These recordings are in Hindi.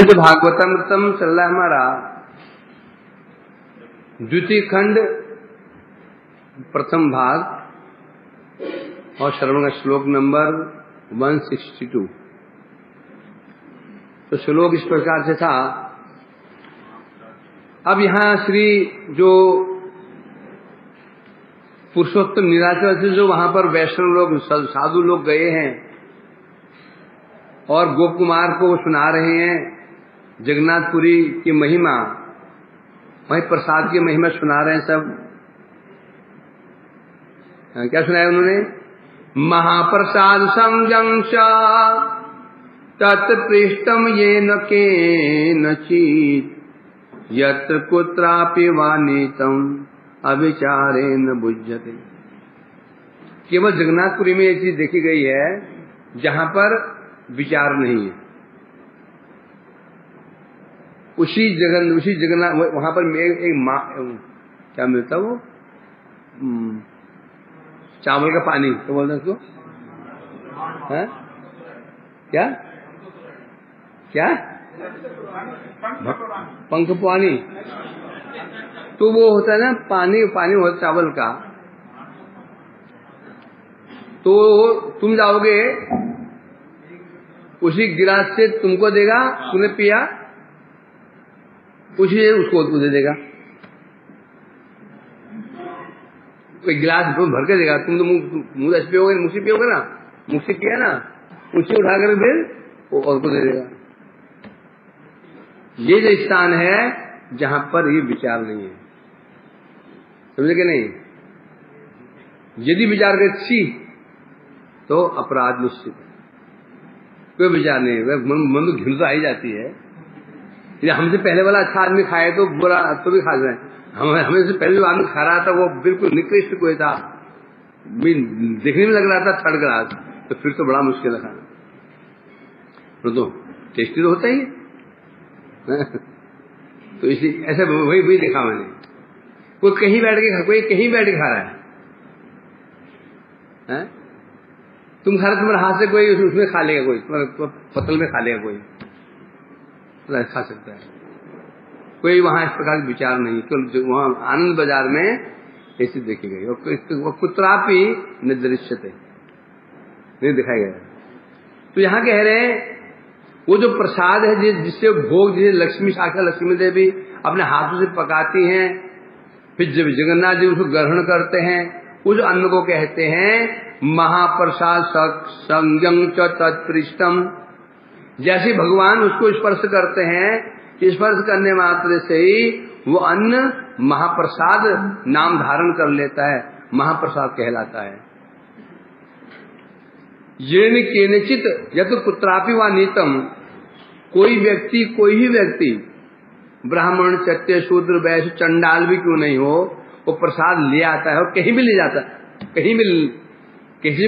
भागवतम चल रहा है हमारा द्वितीय खंड प्रथम भाग और श्रवण का श्लोक नंबर 162। तो श्लोक इस प्रकार से था। अब यहाँ श्री जो पुरुषोत्तम निराचल से जो वहां पर वैष्णव लोग साधु लोग गए हैं और गोप कुमार को सुना रहे हैं जगन्नाथपुरी की महिमा, वहीं प्रसाद की महिमा सुना रहे हैं सब। क्या सुनाया उन्होंने? महाप्रसाद संजंश तत्पृष्टम ये न केनचित् यत्र कुत्रापि वानितम अविचारे न बुझ्यते। केवल जगन्नाथपुरी में एक चीज देखी गई है जहां पर विचार नहीं है। उसी जगन्नाथ वहां पर एक क्या मिलता वो चावल का पानी तो बोलते हैं उसको, है क्या क्या पंख पानी, तो वो होता है ना पानी होता चावल का। तो तुम जाओगे उसी गिलास से तुमको देगा, तूने पिया उसी उसको दे देगा। कोई गिलास भर के देगा, तुम तो मुंह से पियोगे, मुझसे पियोगे ना, मुझसे पिया ना, मुझसे उठाकर फिर वो और को दे देगा। ये जो स्थान है जहां पर ये विचार नहीं है, समझे कि नहीं? यदि विचार कर छी तो अपराध निश्चित है। कोई विचार नहीं, मन में घृणा आ ही जाती है। हमसे पहले वाला अच्छा आदमी खाए तो बुरा तो भी खा जाए। हमें से पहले जो आदमी खा रहा था वो बिल्कुल निकृष्ट कोई था, देखने में लग रहा था थर्ड क्लास, तो फिर तो बड़ा मुश्किल है खाना। तो टेस्टी तो होता ही तो इसी ऐसा वही देखा मैंने। कोई कहीं बैठ के खा रहा है? तुम खा रहे, तुम्हारे हाथ से कोई उसमें खा लेगा, कोई पतल में खा लेगा, कोई खा सकता है। कोई वहां इस प्रकार विचार नहीं। तो वहां आनंद बाजार में ऐसी देखी गई और कुत्रापि न दृश्यते, नहीं दिखाया गया। तो यहाँ कह रहे हैं वो जो प्रसाद है जिससे भोग, जिसे लक्ष्मी साक्षात लक्ष्मी देवी अपने हाथों से पकाती हैं, फिर जब जगन्नाथ जी उसको ग्रहण करते हैं, उस अन्न को कहते हैं महाप्रसाद संजं च तत्पृष्टम। जैसे भगवान उसको स्पर्श करते हैं, स्पर्श करने मात्र से ही वो अन्न महाप्रसाद नाम धारण कर लेता है, महाप्रसाद कहलाता है। येन केनचित यत कुत्रापि वा नीतम, कोई ही व्यक्ति ब्राह्मण क्षत्रिय शूद्र वैश्य चंडाल भी क्यों नहीं हो, वो प्रसाद ले आता है और कहीं भी ले जाता है, कहीं भी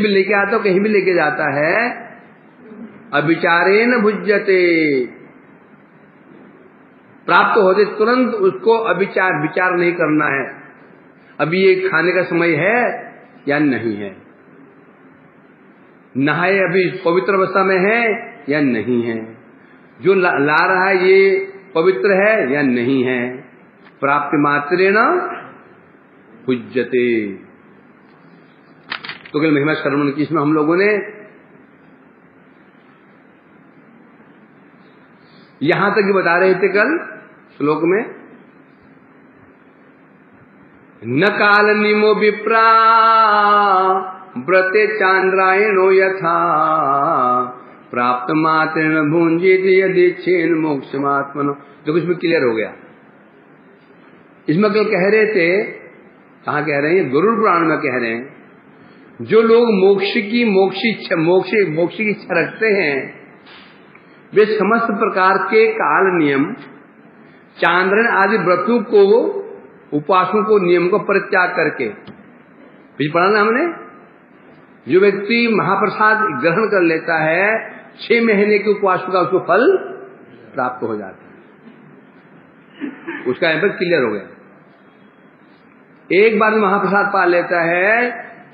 लेके आता है, कहीं भी लेके जाता है। अविचारेण भुज्यते, प्राप्त होते तुरंत उसको विचार नहीं करना है अभी ये खाने का समय है या नहीं है, नहाए अभी पवित्र अवस्था में है या नहीं है, जो ला रहा है ये पवित्र है या नहीं है। प्राप्ति मात्रेण भुज्यते। तो कल महिमा श्रवण की इसमें हम लोगों ने यहां तक बता रहे थे कल श्लोक में, न काल निमो विप्रा व्रते चांद्रायणो यथा प्राप्त मात्रेण भुंजित यदि छेन मोक्षमात्मनो। जो कुछ में क्लियर हो गया। इसमें कल कह रहे थे, कहाँ कह रहे हैं, गरुड़ पुराण में कह रहे हैं, जो लोग मोक्ष की इच्छा रखते हैं वे समस्त प्रकार के काल नियम, चांद्रण आदि व्रतों को, उपासों को, नियम को परित्याग करके, पढ़ा ना हमने, जो व्यक्ति महाप्रसाद ग्रहण कर लेता है 6 महीने के उपवास का उसको फल प्राप्त हो जाता है। उसका यहाँ पर क्लियर हो गया। एक बार महाप्रसाद पा लेता है,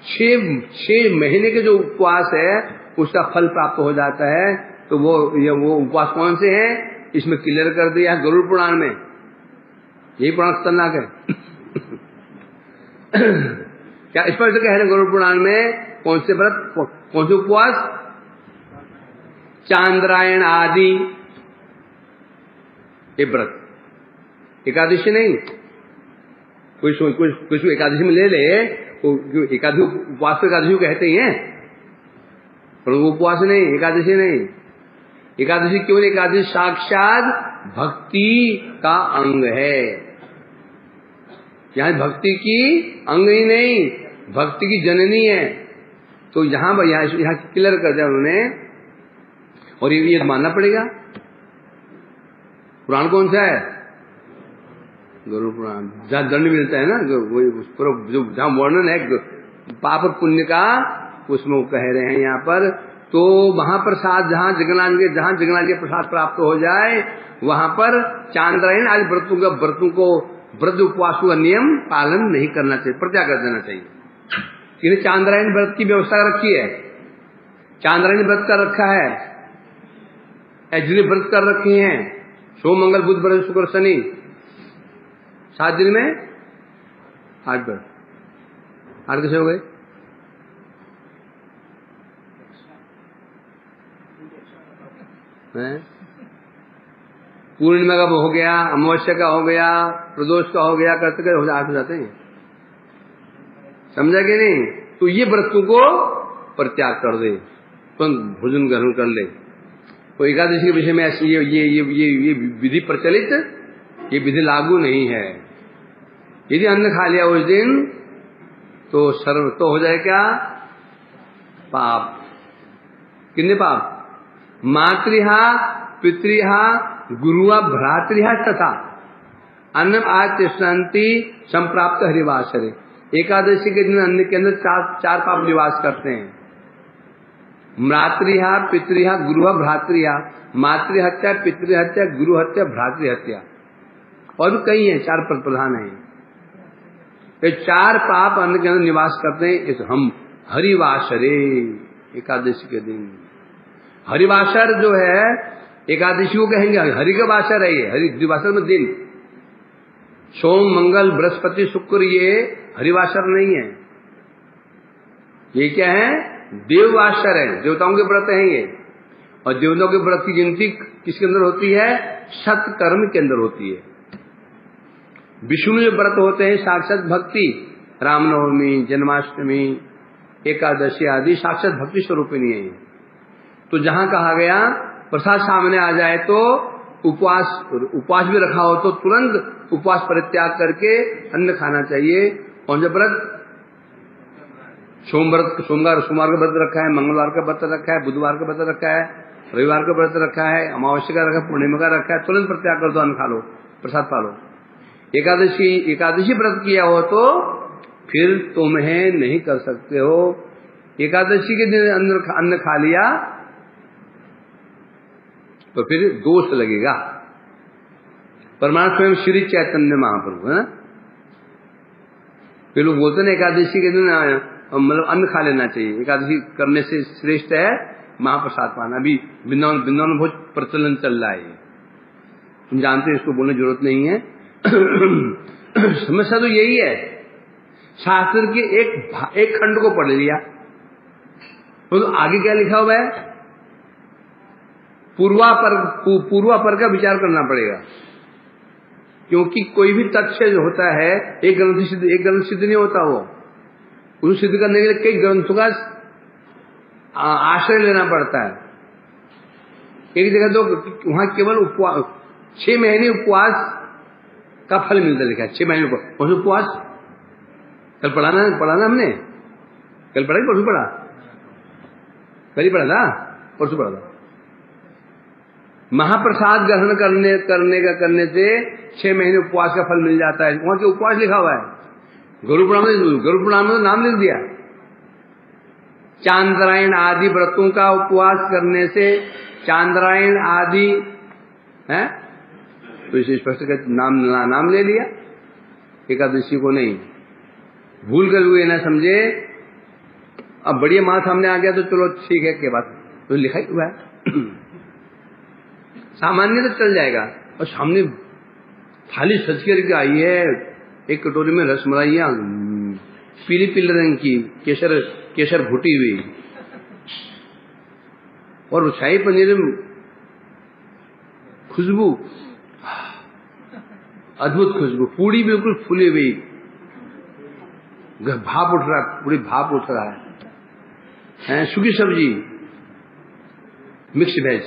6 महीने के जो उपवास है उसका फल प्राप्त हो जाता है। तो वो उपवास कौन से हैं? इसमें क्लियर कर दिया है गरुड़ पुराण में। यही पुराण खतरनाक है। क्या स्पष्ट कह रहे गरुड़ पुराण में? कौन से व्रत, कौन से उपवास? चांद्रायण आदि ये व्रत, एकादशी नहीं। कुछ एकादशी में ले ले, एकादशी उपवास तो एकादशी कहते ही हैं, पर वो उपवास नहीं, एकादशी नहीं। एकादशी क्यों नहीं? एकादशी साक्षात भक्ति का अंग है। यहां भक्ति की अंग ही नहीं, भक्ति की जननी है। तो यहां क्लियर कर दिया उन्होंने। और ये मानना पड़ेगा। पुराण कौन सा है? गरुड़ पुराण। जहां दंड मिलता है ना, जो जहां वर्णन है पाप और पुण्य का, उसमें वो कह रहे हैं यहाँ पर। तो वहां प्रसाद जहां जगन्नाथ के प्रसाद प्राप्त हो जाए, वहां पर चांद्रायण आदि व्रतों को व्रत उपवासों का नियम पालन नहीं करना चाहिए, प्रत्याग कर देना चाहिए। इन्हें चांद्रायण व्रत की व्यवस्था रखी है, चांद्रायण व्रत कर रखा है, अजनी व्रत कर रखे हैं, सोम मंगल बुध बृहस्पति शुक्र शनि, 7 दिन में 8 व्रत। 8 कैसे हो गए? पूर्णिमा का हो गया, अमावस्या का हो गया, प्रदोष का हो गया, करते करते 8 हो जाते हैं। समझा कि नहीं? तो ये व्रतों को परित्याग कर दे, तुरंत भोजन ग्रहण कर ले। तो एकादशी के विषय में ऐसी ये विधि प्रचलित, ये विधि लागू नहीं है। यदि अन्न खा लिया उस दिन तो सर्व तो हो जाए क्या? पाप। कितने पाप? मातृहा पितृहा गुरुआ भ्रातृहा तथा अन्नम आतिष्ठन्ति संप्राप्त हरिवासरे। एकादशी के दिन अन्न के अंदर चार पाप निवास करते हैं। मातृहा पितृहा गुरुहा भ्रातृहा। मातृहत्या, पितृहत्या, गुरुहत्या, भ्रातृहत्या, और भी कई हैं, 4 प्रधान हैं। ये 4 पाप अन्न के अंदर निवास करते हैं। इस हम हरिवासरे, एकादशी के दिन हरिवासर जो है, एकादशी को कहेंगे हरि का वासर है। ये हरिवासर में दिन, सोम मंगल बृहस्पति शुक्र, ये हरिवासर नहीं है। ये क्या है? देववासर है, देवताओं के व्रत हैं ये। और देवताओं के व्रत की गिनती किसके अंदर होती है? सत्कर्म के अंदर होती है। विष्णु जो व्रत होते हैं साक्षात भक्ति, रामनवमी, जन्माष्टमी, एकादशी आदि साक्षात भक्ति स्वरूपिणी है। तो जहां कहा गया प्रसाद सामने आ जाए तो उपवास भी रखा हो तो तुरंत उपवास परित्याग करके अन्न खाना चाहिए। कौन सा व्रत? सोमवार का व्रत रखा है, मंगलवार का व्रत रखा है, बुधवार का व्रत रखा है, रविवार का व्रत रखा है, अमावस्या का रखा है, पूर्णिमा का रखा है, तुरंत परित्याग कर दो, अन्न खा लो, प्रसाद पा लो। एकादशी व्रत किया हो तो फिर तुम्हें नहीं कर सकते हो। एकादशी के दिन अन्न खा लिया तो फिर दोष लगेगा। परमात्मा स्वयं श्री चैतन्य महाप्रभु है ना, फिर लोग बोलते हैं एकादशी के दिन मतलब अन्न खा लेना चाहिए, एकादशी करने से श्रेष्ठ है महाप्रसाद पाना। अभी वृंदावन बहुत प्रचलन चल रहा है, तुम जानते हो, इसको बोलने की जरूरत नहीं है। समस्या तो यही है, शास्त्र के एक खंड को पढ़ लिया तो आगे क्या लिखा हुआ है? पूर्वापर का विचार करना पड़ेगा, क्योंकि कोई भी तथ्य जो होता है एक ग्रंथ सिद्ध नहीं होता। वो उसको सिद्ध करने के लिए कई ग्रंथों का आश्रय लेना पड़ता है। एक जगह तो वहां केवल 6 महीने उपवास का फल मिलता लिखा है। 6 महीने उपवास कल पढ़ा ना हमने, कल पढ़ा, परसों पढ़ा, कल ही पढ़ा था, परसों पढ़ा था। महाप्रसाद ग्रहण करने से 6 महीने उपवास का फल मिल जाता है। वहां के उपवास लिखा हुआ है। गरुड़ पुराण में तो नाम लिख दिया। चांद्रायण आदि व्रतों का उपवास करने से, चांद्रायण आदि है तो इसे स्पष्ट कर नाम ले लिया, एकादशी को नहीं। भूल कर हुए ना समझे, अब बढ़िया माँ सामने आ गया तो चलो ठीक है, क्या बात तो लिखा ही हुआ है। सामान्य तो चल जाएगा, और सामने थाली सज करके आई है, एक कटोरी में रसमलाइयाँ पीली पीले रंग की, केसर घुटी हुई, और शाही पनीर में खुशबू, अद्भुत खुशबू, पूड़ी बिल्कुल फूली हुई, भाप उठ रहा, पूरी भाप उठ रहा है, सूखी सब्जी, मिक्स वेज,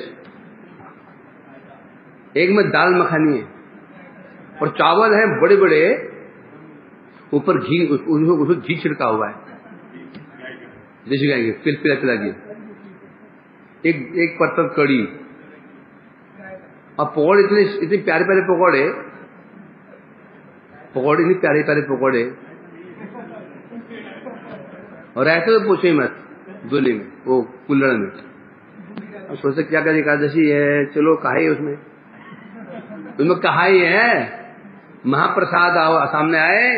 एक में दाल मखानी है, और चावल है बड़े बड़े, ऊपर घी, उसको घी छिड़का हुआ है, देसी गाय की, पिला की, एक पत्थर कड़ी, और पकौड़े इतने प्यारे प्यारे पकौड़े, इतने प्यारे प्यारे पकौड़े, और ऐसे तो पूछो ही मत, दूली में, वो कुल्लड़ में। अब सोचते क्या करें, एकादशी है, चलो कहाई उसमें कहाई है, महाप्रसाद आओ सामने आए,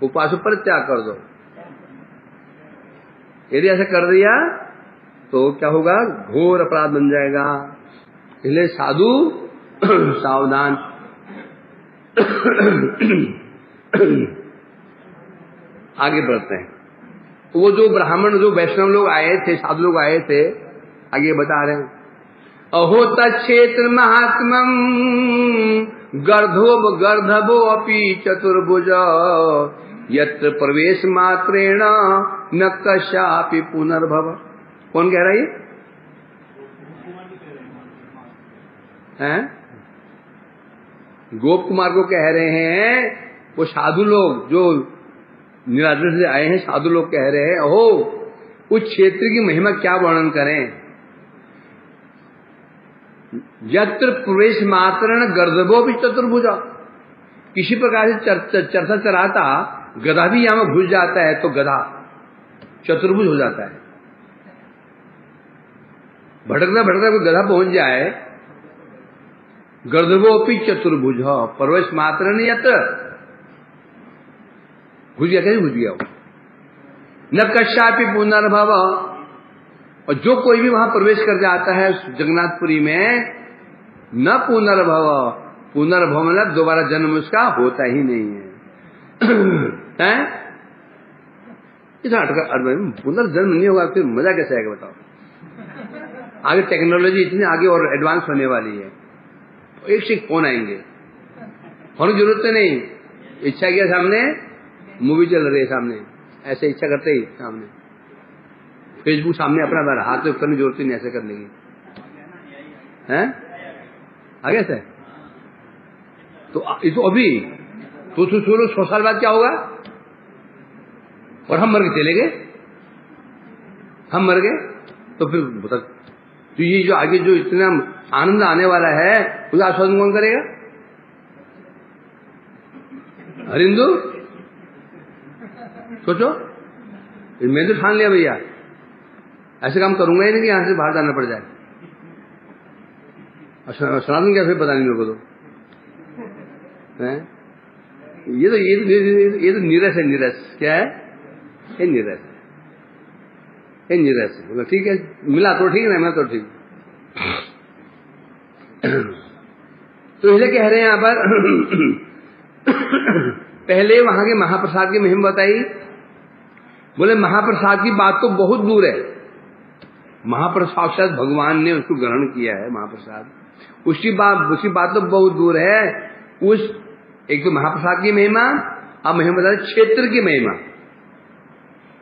उपास पर त्याग कर दो। यदि ऐसा कर दिया तो क्या होगा, घोर अपराध बन जाएगा। इसलिए साधु सावधान। आगे बढ़ते हैं। वो जो ब्राह्मण, जो वैष्णव लोग आए थे, साधु लोग आए थे, आगे बता रहे हैं, अहो तक्षेत्र महात्मम गर्धवो अपि चतुर्भुज यत्र प्रवेश मात्रेण न कस्यापि पुनर्भव। कौन कह रहा है? गोप कुमार को कह रहे हैं, वो साधु लोग जो निरादर से आए हैं, साधु लोग कह रहे हैं, ओहो उस क्षेत्र की महिमा क्या वर्णन करें। यत्र प्रवेश मात्रण गर्दभो भी चतुर्भुजा, किसी प्रकार से चरता चराता गधा भी यहां घुस जाता है तो गधा चतुर्भुज हो जाता है। भटकता भटकता कोई गधा पहुंच जाए, गर्दभोपि चतुर्भुज, प्रवेश मात्रण यत्र घुस गया, कैसे घुस गया, न कश्यापि पुनर्भव। और जो कोई भी वहां प्रवेश कर जाता है जगन्नाथपुरी में, न पुनर्भव, पुनर्भव मतलब दोबारा जन्म उसका होता ही नहीं है। पुनर्जन्म नहीं होगा, फिर मजा कैसे आएगा बताओ। आगे टेक्नोलॉजी इतनी आगे और एडवांस होने वाली है, एक से एक फोन आएंगे, फोन की जरूरत तो नहीं, इच्छा किया सामने मूवी चल रही है, सामने ऐसे इच्छा करते ही सामने फेसबुक सामने अपना बार हाथ में करने की जरूरत नहीं, ऐसे करने की है आगे से। तो अभी तो सोचो 100 साल बाद क्या होगा, और हम मर के चले गए, हम मर गए तो फिर बता, तो ये जो आगे जो इतना आनंद आने वाला है उसका आस्वादन कौन करेगा? हरिंदु सोचो, मैं तो ठान लिया भैया ऐसे काम करूंगा ही नहीं कि यहां से बाहर जाना पड़ जाए। सनातन क्या, फिर पता नहीं मेरे को तो है? ये तो नीरस है, नीरस क्या है, ये नीरस है, ये नीरस है। ठीक है, मिला तो ठीक, नहीं मिला तो ठीक। तो इसलिए कह रहे हैं यहां पर पहले वहां के महाप्रसाद की महिमा बताई। बोले महाप्रसाद की बात तो बहुत दूर है, महाप्रसाद साक्षात भगवान ने उसको ग्रहण किया है महाप्रसाद, उसकी बात तो बहुत दूर है। उस एक तो महाप्रसाद की महिमा, अब महिमा बता क्षेत्र की महिमा।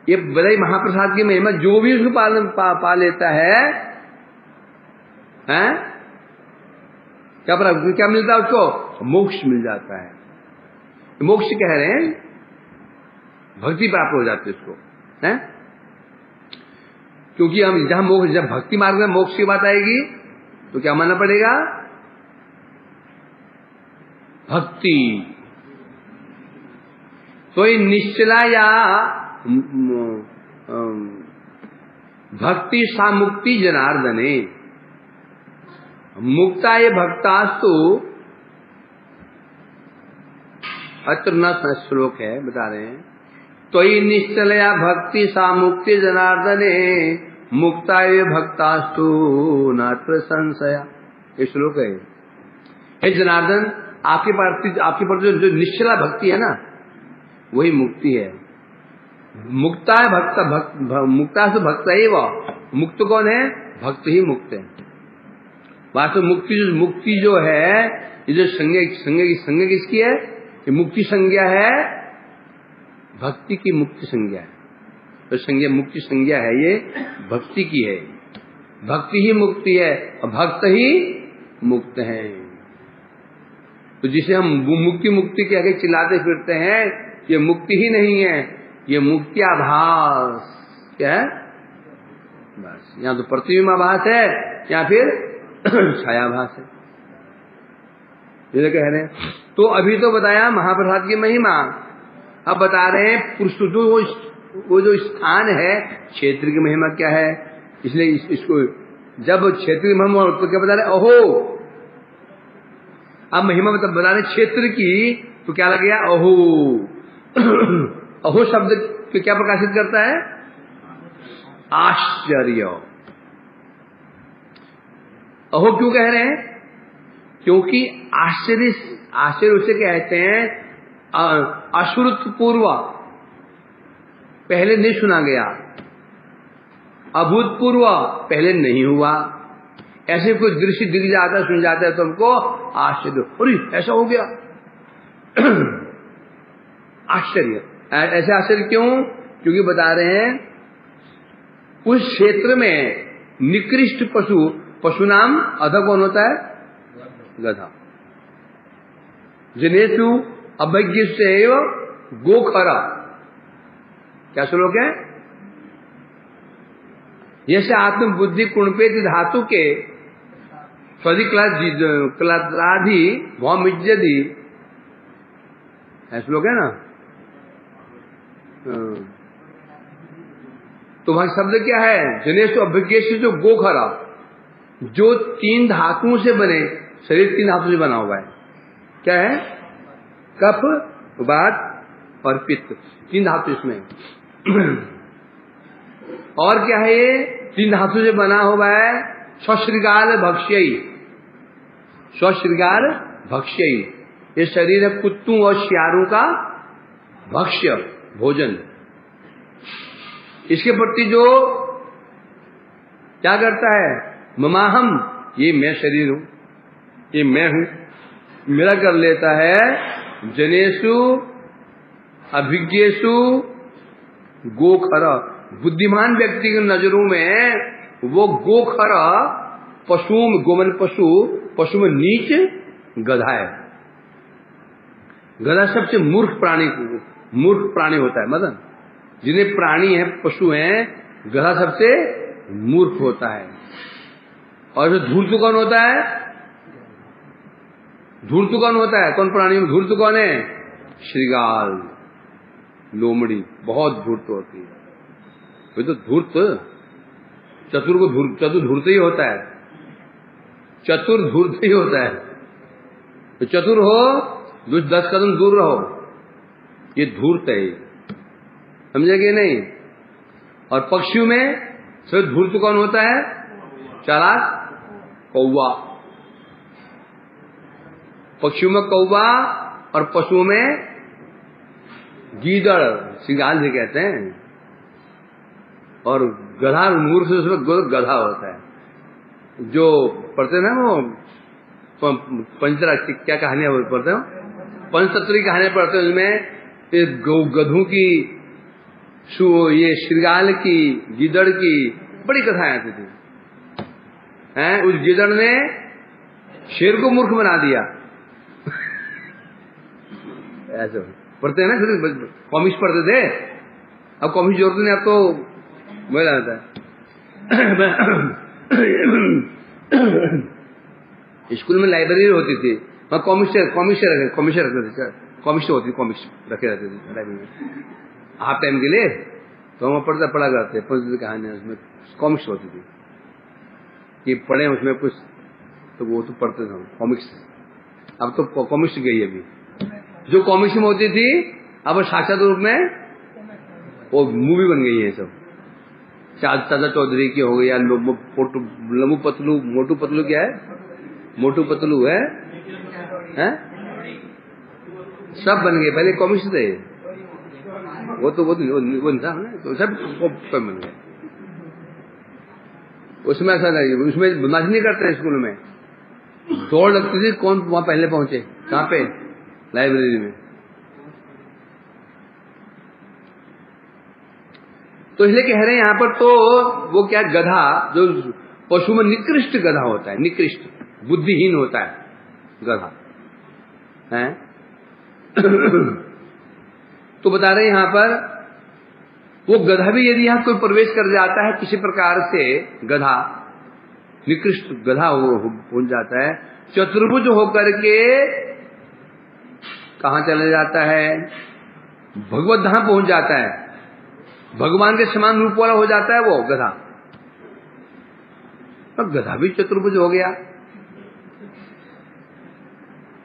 ये बताई महाप्रसाद की महिमा, जो भी उसको पा लेता है, हैं? क्या मिलता है उसको? मोक्ष मिल जाता है। मोक्ष कह रहे हैं, भक्ति प्राप्त हो जाती है उसको, है? क्योंकि हम जहां मोक्ष, जब भक्ति मार्ग में मोक्ष की बात आएगी तो क्या मानना पड़ेगा? भक्ति। तो ये निश्चला या भक्ति सामुक्ति जनार्दने, मुक्ता ये भक्तास्तु, अत्र न श्लोक है, बता रहे हैं, तो ये निश्चलया भक्ति सामुक्ति जनार्दने मुक्ता ये भक्तास्तु नात्र संशया। ये श्लोक है। हे जनार्दन, आपके पास जो निश्चला भक्ति है ना, वही मुक्ति है। मुक्ता है मुक्ता से भक्त ही वो मुक्त कौन है? भक्त ही मुक्त है। वास्तव मुक्ति जो है, ये जो संज्ञा किसकी है? ये मुक्ति संज्ञा है, भक्ति की मुक्ति संज्ञा है। तो संज्ञा मुक्ति संज्ञा है, ये भक्ति की है। भक्ति ही मुक्ति है और भक्त ही मुक्त है। तो जिसे हम मुक्ति कह के चिल्लाते फिरते हैं, ये मुक्ति ही नहीं है, ये मुक्त्याभास। क्या है? बस यहाँ तो प्रतिबिंबाभास है या फिर छायाभास है, ये कह रहे हैं। तो अभी तो बताया महाप्रसाद की महिमा, अब बता रहे हैं पुरुष वो जो स्थान है, क्षेत्र की महिमा क्या है। इसलिए इसको जब क्षेत्र की महिमा तो क्या बता रहे? अहो, अब महिमा बता रहे क्षेत्र की, तो क्या लग गया? अहो। अहो शब्द को क्या प्रकाशित करता है? आश्चर्य। अहो क्यों कह रहे हैं? क्योंकि आश्चर्य उसे कहते हैं अश्रुतपूर्व, पहले नहीं सुना गया, अभूतपूर्व, पहले नहीं हुआ। ऐसे कोई दृश्य दिख जाता है, सुन जाता है तो हमको आश्चर्य, अरे ऐसा हो गया। आश्चर्य, ऐसे आश्चर्य क्यों? क्योंकि बता रहे हैं उस क्षेत्र में निकृष्ट पशु नाम अध कौन होता है? गधा। जनेषु अभज्ञस्यैव गोखरा। क्या श्लोक है? जैसे आत्मबुद्धि कुणपेत धातु के स्वधिक्लाधि भौमिज्यधि, श्लोक है ना। तो वहां शब्द क्या है? जनेषु अभिज्ञ, जो गोखरा, जो 3 धातुओं से बने, शरीर 3 धातु से बना हुआ है। क्या है? कफ, वात और पित्त, 3 धातु इसमें। और क्या है? ये 3 धातु से बना हुआ है। स्वश्रृगाल भक्ष्यई, स्वश्रृगाल भक्ष्यई, ये शरीर है कुत्तों और शियारों का भक्ष्य, भोजन। इसके प्रति जो क्या करता है? ममाहम, ये मैं शरीर हूं, ये मैं हूं, मेरा कर लेता है। जनेषु अभिज्ञेषु गोखर, बुद्धिमान व्यक्ति की नजरों में वो गोखर, गोमन पशु में नीच गधा है। गधा सबसे मूर्ख प्राणी होता है मदन। जिन्हें प्राणी है, पशु हैं, गधा सबसे मूर्ख होता है। और जो धूर्त कौन होता है? धूर्त कौन होता है? कौन प्राणी में धूर्त कौन है? श्रृगाल, लोमड़ी बहुत धूर्त होती है। ये तो धूर्त, चतुर धूर्त ही होता है, चतुर धूर्त ही होता है। तो चतुर हो, 10 कदम दूर रहो, ये धूर्त है, समझेंगे नहीं। और पक्षियों में सिर्फ धूर्त कौन होता है? चालाक, कौवा। पक्षियों में कौवा और पशुओं में गीदड़, श्रृगाल से कहते हैं। और गधा, मूर्ख से उसमें गधा होता है। जो पढ़ते ना वो पंचतंत्र, क्या कहानियां पढ़ते हो? पंचतंत्र की कहानियां पढ़ते हैं, उसमें गधों की, ये श्रृगाल की, गीदड़ की बड़ी कथाएं आती थी। उस गीदड़ ने शेर को मूर्ख बना दिया। ऐसे पढ़ते हैं ना, कॉमिक्स पढ़ते थे। अब कॉमिक्स जोड़ते नहीं, अब तो मजा आता है। स्कूल में लाइब्रेरी होती थी, वहाँ कॉमिक्स रखते थे, कॉमिक्स होती, कॉमिक्स रखे रहते थे लाइब्रेरी में हाफ टाइम के लिए। तो हम पढ़ा करते कहानियां, उसमें कॉमिक्स होती थी कि पढ़े उसमें कुछ, तो वो तो पढ़ते थे कॉमिक्स। अब तो कॉमिक्स गई, अभी जो कॉमिक्स में होती थी अब साक्षात रूप में वो मूवी बन गई है सब। चाचा चौधरी की हो गई, या मोटू पतलू क्या है, मोटू पतलू है, हैं? सब बन गए, पहले कॉमिस्ट थे वो तो वो इंसान है, तो सब बन गए। उसमें ऐसा नहीं, उसमें बदमाशी नहीं करते स्कूल में, दौड़ लगती थी कौन वहां पहले पहुंचे, कहां पे, लाइब्रेरी में। तो इसलिए कह रहे हैं यहां पर, तो वो क्या, गधा जो पशु में निकृष्ट गधा होता है, निकृष्ट बुद्धिहीन होता है गधा है। तो बता रहे हैं यहां पर, वो गधा भी यदि यहां कोई प्रवेश कर जाता है किसी प्रकार से, गधा निकृष्ट गधा हो जाता है, चतुर्भुज होकर के कहां चले जाता है, भगवत धाम पहुंच जाता है, भगवान के समान रूप वाला हो जाता है वो गधा। और गधा भी चतुर्भुज हो गया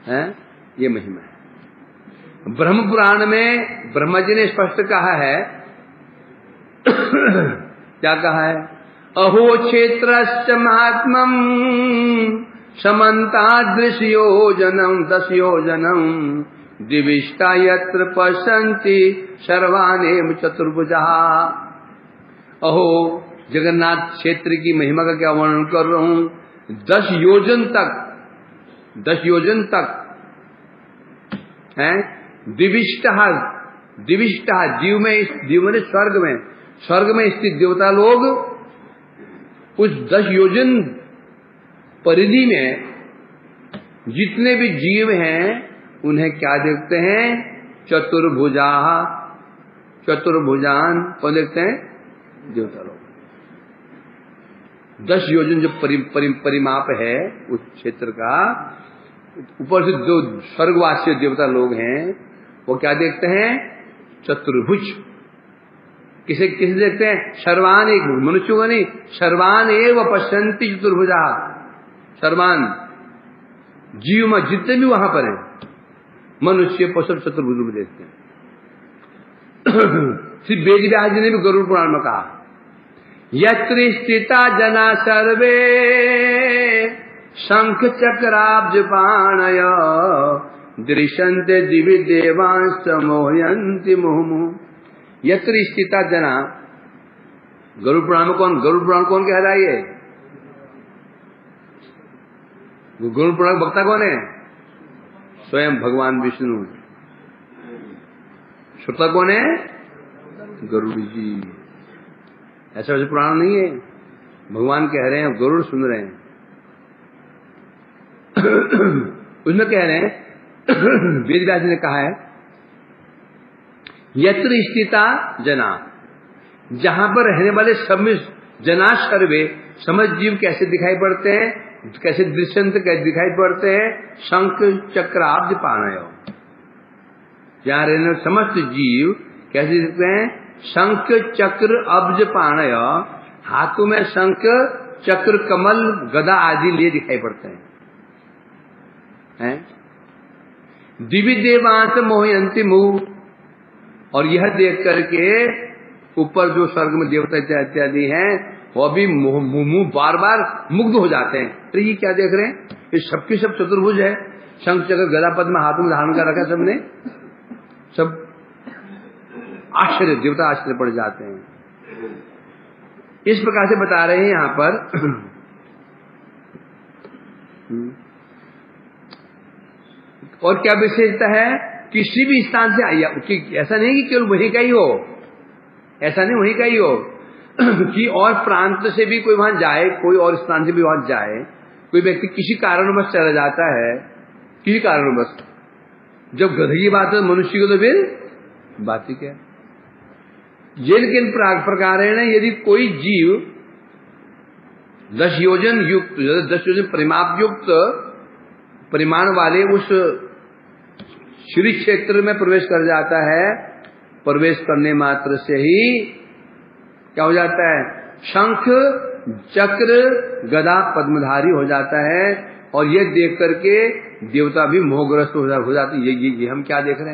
है, ये महिमा है। ब्रह्म पुराण में ब्रह्मा जी ने स्पष्ट कहा है, क्या कहा है, अहो क्षेत्रश्च महात्मम समन्तादृश योजनम 10 योजनम दिविष्टा यत्र पश्यन्ति सर्वानेम चतुर्भुजा। अहो जगन्नाथ क्षेत्र की महिमा का क्या वर्णन कर रहा हूं, 10 योजन तक, 10 योजन तक है। दिविष्टा, दिविष्टा जीव में, जीव में स्वर्ग में स्थित देवता लोग उस 10 योजन परिधि में जितने भी जीव हैं उन्हें क्या देखते हैं, चतुर्भुजा, चतुर्भुजान कौन देखते हैं, देवता लोग। 10 योजन जो परिमाप है उस क्षेत्र का, ऊपर से जो स्वर्गवासी देवता लोग हैं वो क्या देखते हैं, चतुर्भुज। किसे किसे देखते हैं, सर्वान, एक मनुष्य को नहीं, सर्वान एव पश्यन्ति चतुर्भुजा। सर्वान जीव में जितने भी वहां पर हैं, मनुष्य पशु चतुर्भुज में देखते हैं। श्री वेद व्यास जी ने भी गरुड़ पुराण में कहा, यत्र स्थिता जना सर्वे शंख चक्राब्ज पाणय दृश्यन्ते दिव्य देवांश मोहयन्ति मुहुर्मुहुः। यत्र स्थिता जना, गरुड़ पुराण में कौन, गरुड़ पुराण कौन कह रहा है, ये गरुड़ पुराण वक्ता कौन है, स्वयं भगवान विष्णु। श्रोता कौन है, गरुड़ जी। ऐसा वैसे पुराण नहीं है, भगवान कह रहे हैं, गरुड़ सुन रहे हैं। उसमें कह रहे हैं, वेद व्यास ने कहा है, यत्र स्थिता जना, जहां पर रहने वाले सब जना सर्वे, समझ जीव कैसे दिखाई पड़ते हैं, कैसे दृश्यंत कैसे दिखाई पड़ते हैं, शंख चक्र आब्ज पाणय, जहां रहने समस्त जीव कैसे दिखते हैं, शंख चक्र अब्ज पाणय, हाथों में शंख चक्र कमल गदा आदि लिए दिखाई पड़ते हैं। दिव्य देवांश मोहयंती मुहुः, और यह देख करके ऊपर जो स्वर्ग में देवता इत्यादि हैं वो भी मुंह बार बार मुग्ध हो जाते हैं। तो ये क्या देख रहे हैं, ये सबकी सब चतुर्भुज है, शंख चक्र गदा पद्म हाथों में धारण कर रखा सबने, सब आश्चर्य, देवता आश्चर्य पड़ जाते हैं। इस प्रकार से बता रहे हैं यहां पर। और क्या विशेषता है, किसी भी स्थान से आइए, ऐसा नहीं कि केवल वहीं का ही हो, ऐसा नहीं वहीं का ही हो कि और प्रांत से भी कोई वहां जाए, कोई और स्थान से भी वहां जाए। कोई व्यक्ति किसी कारणवश चला जाता है, किसी कारणवश, जब गधे की बात है मनुष्य को तो फिर बात ही क्या। जिन प्रकार है, यदि कोई जीव 10 योजन युक्त, 10 योजन परिमाप युक्त परिमाण वाले उस श्री क्षेत्र में प्रवेश कर जाता है, प्रवेश करने मात्र से ही क्या हो जाता है, शंख चक्र गदा पद्मधारी हो जाता है। और ये देख करके देवता भी मोहग्रस्त हो जाते। ये हम क्या देख रहे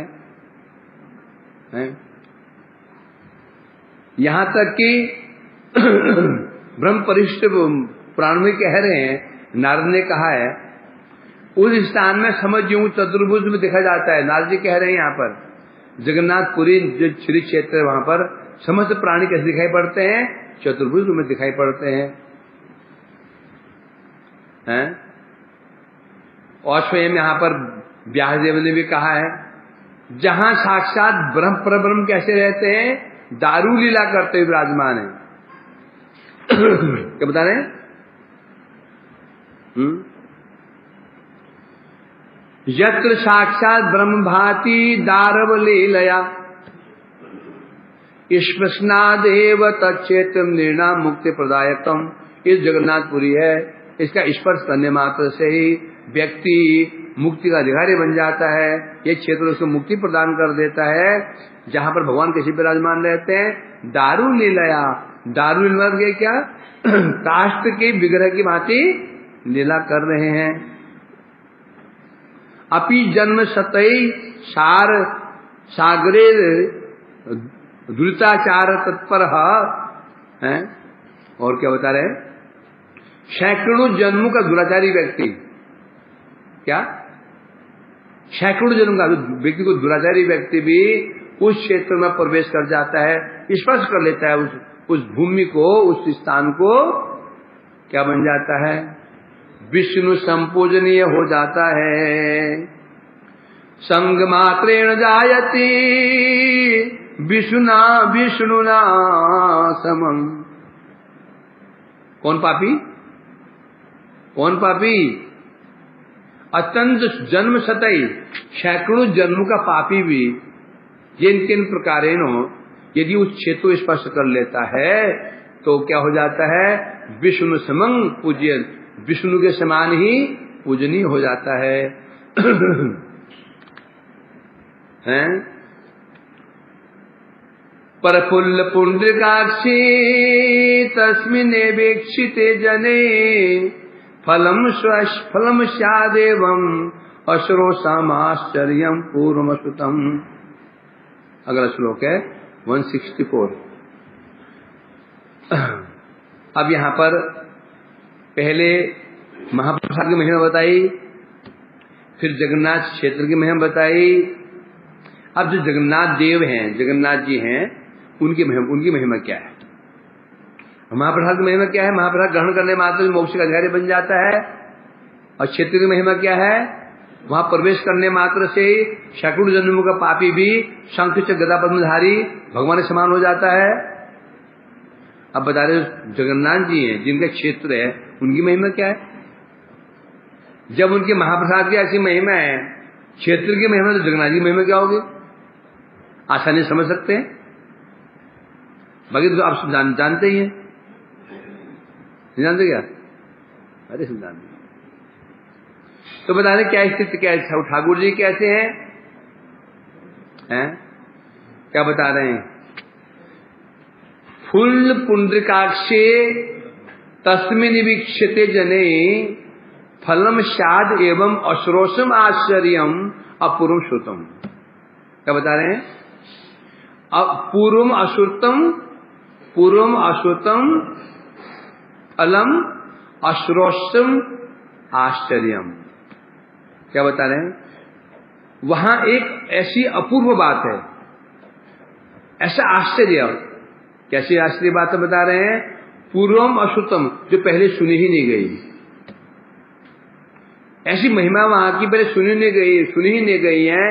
हैं? यहां तक कि ब्रह्म परिष्ठ पुराण में कह रहे हैं, नारद ने कहा है उस स्थान में समझ यूं चतुर्भुज में देखा जाता है। नारद जी कह रहे हैं यहाँ पर जगन्नाथपुरी जो श्री क्षेत्र है वहां पर समस्त प्राणी कैसे दिखाई पड़ते हैं? चतुर्भुज में दिखाई पड़ते हैं। और स्वयं यहाँ पर व्यासदेव ने भी कहा है जहां साक्षात ब्रह्म परब्रह्म कैसे रहते हैं, दारू लीला करते हुए विराजमान है। क्या बता रहे हैं? यत्र साक्षात ब्रह्म भाति दारव लीलया स्पर्शनादेव तच्चेतम निर्णाम मुक्ति प्रदायकम। इस जगन्नाथपुरी है, इसका स्पर्श करने मात्र से ही व्यक्ति मुक्ति का अधिकारी बन जाता है। ये क्षेत्र उसको मुक्ति प्रदान कर देता है। जहां पर भगवान किसी विराजमान रहते हैं, दारू लीलया, दारू लीला के क्या काष्ठ के विग्रह की भांति लीला कर रहे हैं। अपि जन्म सतई सार सागरे दुरिताचार तत्पर है। और क्या बता रहे हैं? सैकड़ों जन्मों का दुराचारी व्यक्ति, क्या सैकड़ों जन्म का व्यक्ति को दुराचारी व्यक्ति भी उस क्षेत्र में प्रवेश कर जाता है, स्पर्श कर लेता है उस भूमि को, उस स्थान को, क्या बन जाता है? विष्णु संपूजनीय हो जाता है। संग मात्रेण जायति विष्णुना समम। कौन पापी? कौन पापी? अत्यंत जन्म सतई, सैकड़ों जन्मों का पापी भी जिन किन प्रकारेण यदि उस क्षेत्र को स्पर्श कर लेता है तो क्या हो जाता है? विष्णु समंग पूज्य, विष्णु के समान ही पूजनीय हो जाता है। हैं? परफुल्ल पुंडरीकाक्षी तस्मिने वीक्षिते जने फलम स्यादेवं अश्रोषामाश्चर्यं पूर्वमश्रुतम्। अगला श्लोक है 164। अब यहां पर पहले महाप्रसाद की महिमा बताई, फिर जगन्नाथ क्षेत्र की महिमा बताई। अब जो जगन्नाथ देव हैं, जगन्नाथ जी हैं, उनकी महिमा क्या है? महाप्रसाद की महिमा क्या है? महाप्रसाद ग्रहण करने मात्र मोक्ष का अधिकारी बन जाता है। और क्षेत्र की महिमा क्या है? वहां प्रवेश करने मात्र से सैकड़ों जन्मों का पापी भी शंख चक्र गदा पद्मधारी भगवान के समान हो जाता है। अब बता रहे जगन्नाथ जी हैं जिनका क्षेत्र है, उनकी महिमा क्या है? जब उनके महाप्रसाद की ऐसी महिमा है, क्षेत्र की महिमा, तो जगन्नाथ जी की महिमा क्या होगी? आसानी समझ सकते हैं। बाकी तो आप जानते ही हैं, नहीं जानते क्या? अरे जानते। तो बता रहे क्या स्थिति, क्या ठाकुर जी कैसे हैं? क्या बता रहे हैं? फुल्ल पुंडरीकाक्षे तस्मिन् वीक्षते जने फलम शाद एवं अश्रोषम आश्चर्यम अपूर्वम श्रुतम। क्या बता रहे हैं? पूर्वम अश्रुतम अलम अश्रोषम आश्चर्यम। क्या बता रहे हैं? वहां एक ऐसी अपूर्व बात है, ऐसा आश्चर्य। कैसी आश्चर्य बात बता रहे हैं? पूर्वम अश्रुतम, जो पहले सुनी ही नहीं गई, ऐसी महिमा वहां की पहले सुनी ही नहीं गई है।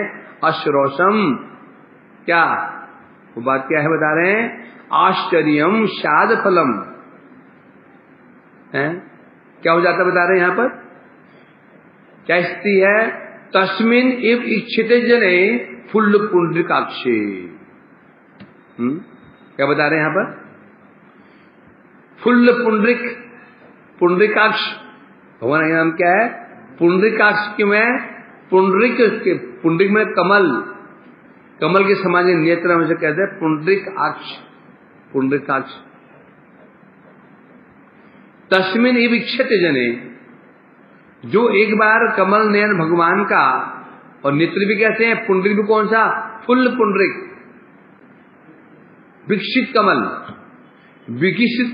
अश्रोषम, क्या वो बात क्या है बता रहे हैं? आश्चर्यम शाद फलम है। क्या हो जाता बता रहे हैं यहां पर? क्या स्थिति है? तस्मिन इव इच्छिते जने फुल्ल पुंडरीकाक्षे। क्या बता रहे हैं यहां पर? फुल्ल पुंडरीकाक्ष भगवान का नाम क्या है? पुंडरीकाक्ष क्यों है? पुंडरीक में कमल के समान नेत्र में से कहते हैं पुंडरीकाक्ष। तस्मिन इव इच्छिते जने, जो एक बार कमल नयन भगवान का, और नेत्र भी कहते हैं, पुंडरीक भी कौन सा? फुल्ल पुंडरीक, विकसित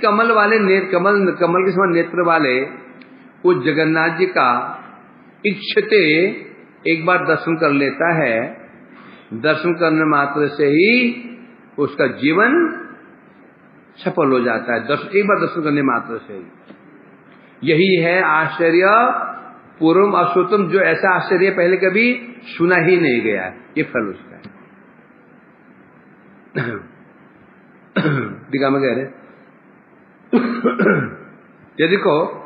कमल वाले कमल के समान नेत्र वाले वो जगन्नाथ जी का इच्छते, एक बार दर्शन कर लेता है, दर्शन करने मात्र से ही उसका जीवन सफल हो जाता है। एक बार दर्शन करने मात्र से ही। यही है आश्चर्य पूर्व अश्रुतम, जो ऐसा आश्चर्य पहले कभी सुना ही नहीं गया, ये फल उसका है। दिखा में कह रहे यदि को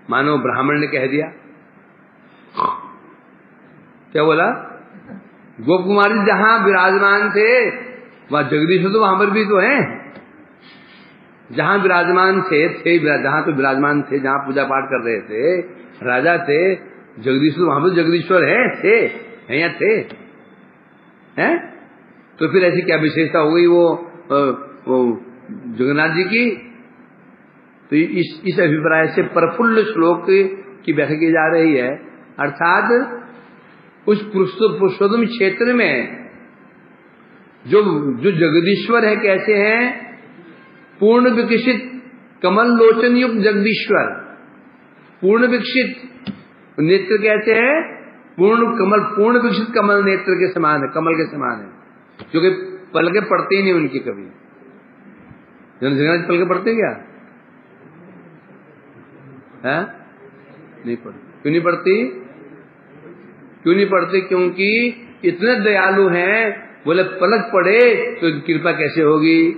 मानो ब्राह्मण ने कह दिया, क्या बोला, गोप कुमार जी जहां विराजमान थे वहां जगदीश्वर तो वहां पर भी तो हैं, जहां विराजमान थे जहां तो विराजमान थे, जहां पूजा पाठ कर रहे थे, राजा थे, जगदीश्वर वहां पर जगदीश्वर हैं या थे हैं? तो फिर ऐसी क्या विशेषता हो गई वो जगन्नाथ जी की? तो इस अभिप्राय से प्रफुल्ल श्लोक की व्याख्या की जा रही है, अर्थात उस पुरुषोत्तम क्षेत्र में जो जगदीश्वर है, कैसे हैं? पूर्ण विकसित कमल लोचन युक्त जगदीश्वर, पूर्ण विकसित नेत्र कैसे है? पूर्ण विकसित कमल नेत्र के समान है, कमल के समान है, जो कि पलके पड़ते ही नहीं उनकी कभी। जगन्नाथ पलके पड़ते क्या? है? नहीं पड़ती। क्यों नहीं पड़ती? क्यों नहीं पड़ती? क्योंकि इतने दयालु हैं, बोले पलक पड़े तो कृपा कैसे होगी?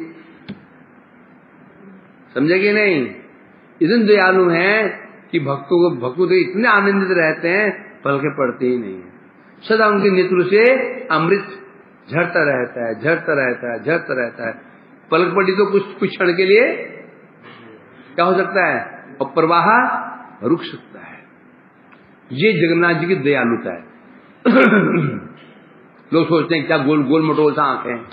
समझे कि नहीं? इतने दयालु हैं कि भक्तों तो इतने आनंदित रहते हैं, पलके पड़ते ही नहीं है, सदा उनके नेत्र से अमृत झरता रहता है। पलक पड़ी तो कुछ क्षण के लिए क्या हो सकता है, और प्रवाह रुक सकता है। ये जगन्नाथ जी की दयालुता है। लोग सोचते हैं क्या गोल गोल मटोल सा आंखें हैं।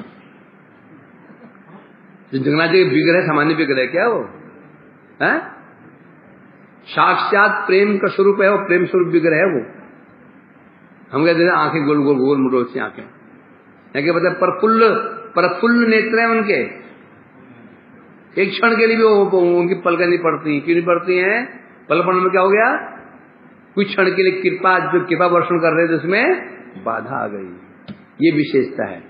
जगन्नाथ जी के विग्रह सामान्य विग्रह है क्या वो? है साक्षात प्रेम का स्वरूप है, वो प्रेम स्वरूप विग्रह है वो। हम कहते हैं आंखें गोल गोल गोल मटोल सी आंखें, क्या पता प्रफुल्ल नेत्र है उनके। एक क्षण के लिए भी उनकी पलकें नहीं पड़ती। क्यों नहीं पड़ती हैं? पलक पड़ने में क्या हो गया? कुछ क्षण के लिए कृपा वर्षण कर रहे थे, उसमें बाधा आ गई। ये विशेषता है,